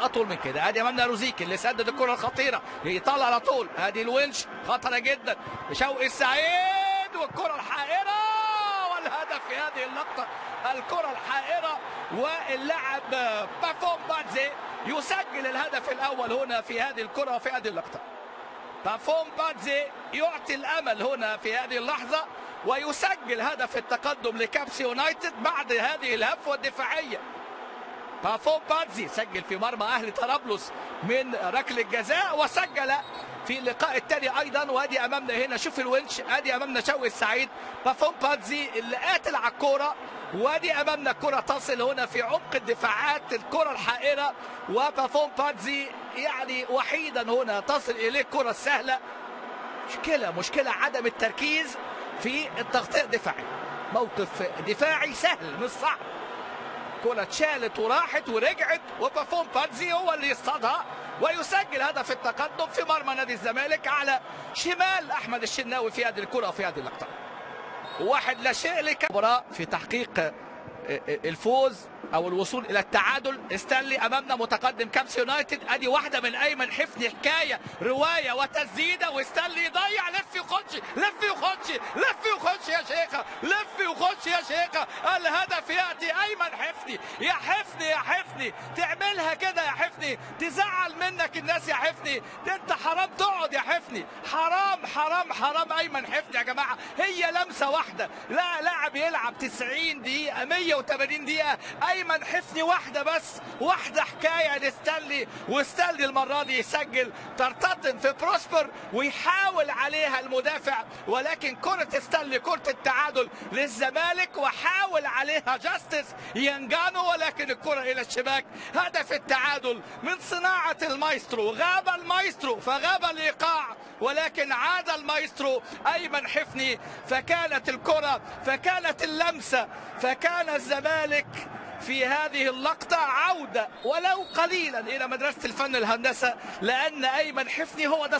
على طول من كده. ادي امامنا روزيكي اللي سدد الكره الخطيره، يطلع على طول. ادي الونش خطره جدا، شوقي السعيد والكره الحائره والهدف في هذه اللقطه. الكره الحائره واللاعب بافون بادزي يسجل الهدف الاول هنا في هذه الكره وفي هذه اللقطه. بافون بادزي يعطي الامل هنا في هذه اللحظه ويسجل هدف التقدم لكابس يونايتد بعد هذه الهفوه الدفاعيه. بافون بادزي سجل في مرمى اهلي طرابلس من ركله جزاء، وسجل في اللقاء الثاني ايضا. وادي امامنا هنا شوف الونش، ادي امامنا شوقي السعيد، بافون بادزي اللي قاتل على الكوره. وادي امامنا الكره تصل هنا في عمق الدفاعات، الكره الحائره، وبافون بادزي يعني وحيدا هنا تصل اليه الكره السهله. مشكله عدم التركيز في التغطيه الدفاعيه. موقف دفاعي سهل مش صعب، كرة اتشالت وراحت ورجعت، وبافون بادزي هو اللي يصطادها ويسجل هدف التقدم في مرمى نادي الزمالك على شمال احمد الشناوي في هذه الكرة وفي هذه اللقطة. 1-0 لكامبرا في تحقيق الفوز او الوصول الى التعادل. استنلي امامنا متقدم كابس يونايتد، ادي واحده من ايمن حفني، حكايه روايه وتسديده، واستنلي يضيع، لف يخش لف يخش لف يخش يا شيخه، لف يخش يا شيخه. الهدف ياتي ايمن حفني. يا حفني يا حفني تعملها كده يا حفني، تزعل منك الناس يا حفني، ده انت حرام تقعد يا حفني، حرام حرام حرام. ايمن حفني يا جماعه هي لمسه واحده، لا لاعب يلعب 90 دقيقه 180 دقيقه، ايمن حفني واحده بس، واحده حكايه لستانلي. وستانلي المره دي يسجل، ترتطم في بروسبر ويحاول عليها المدافع، ولكن كره ستانلي كره التعادل للزمالك، وحاول عليها جاستس ينجانو، ولكن الكره الى الشباك. هدف التعادل من صناعه المايسترو، غاب المايسترو فغاب الايقاع، ولكن عاد المايسترو ايمن حفني. فكانت الكره، فكانت اللمسه، فكان الزمالك في هذه اللقطة عودة ولو قليلا إلى مدرسة الفن الهندسة، لأن أيمن حفني هو ده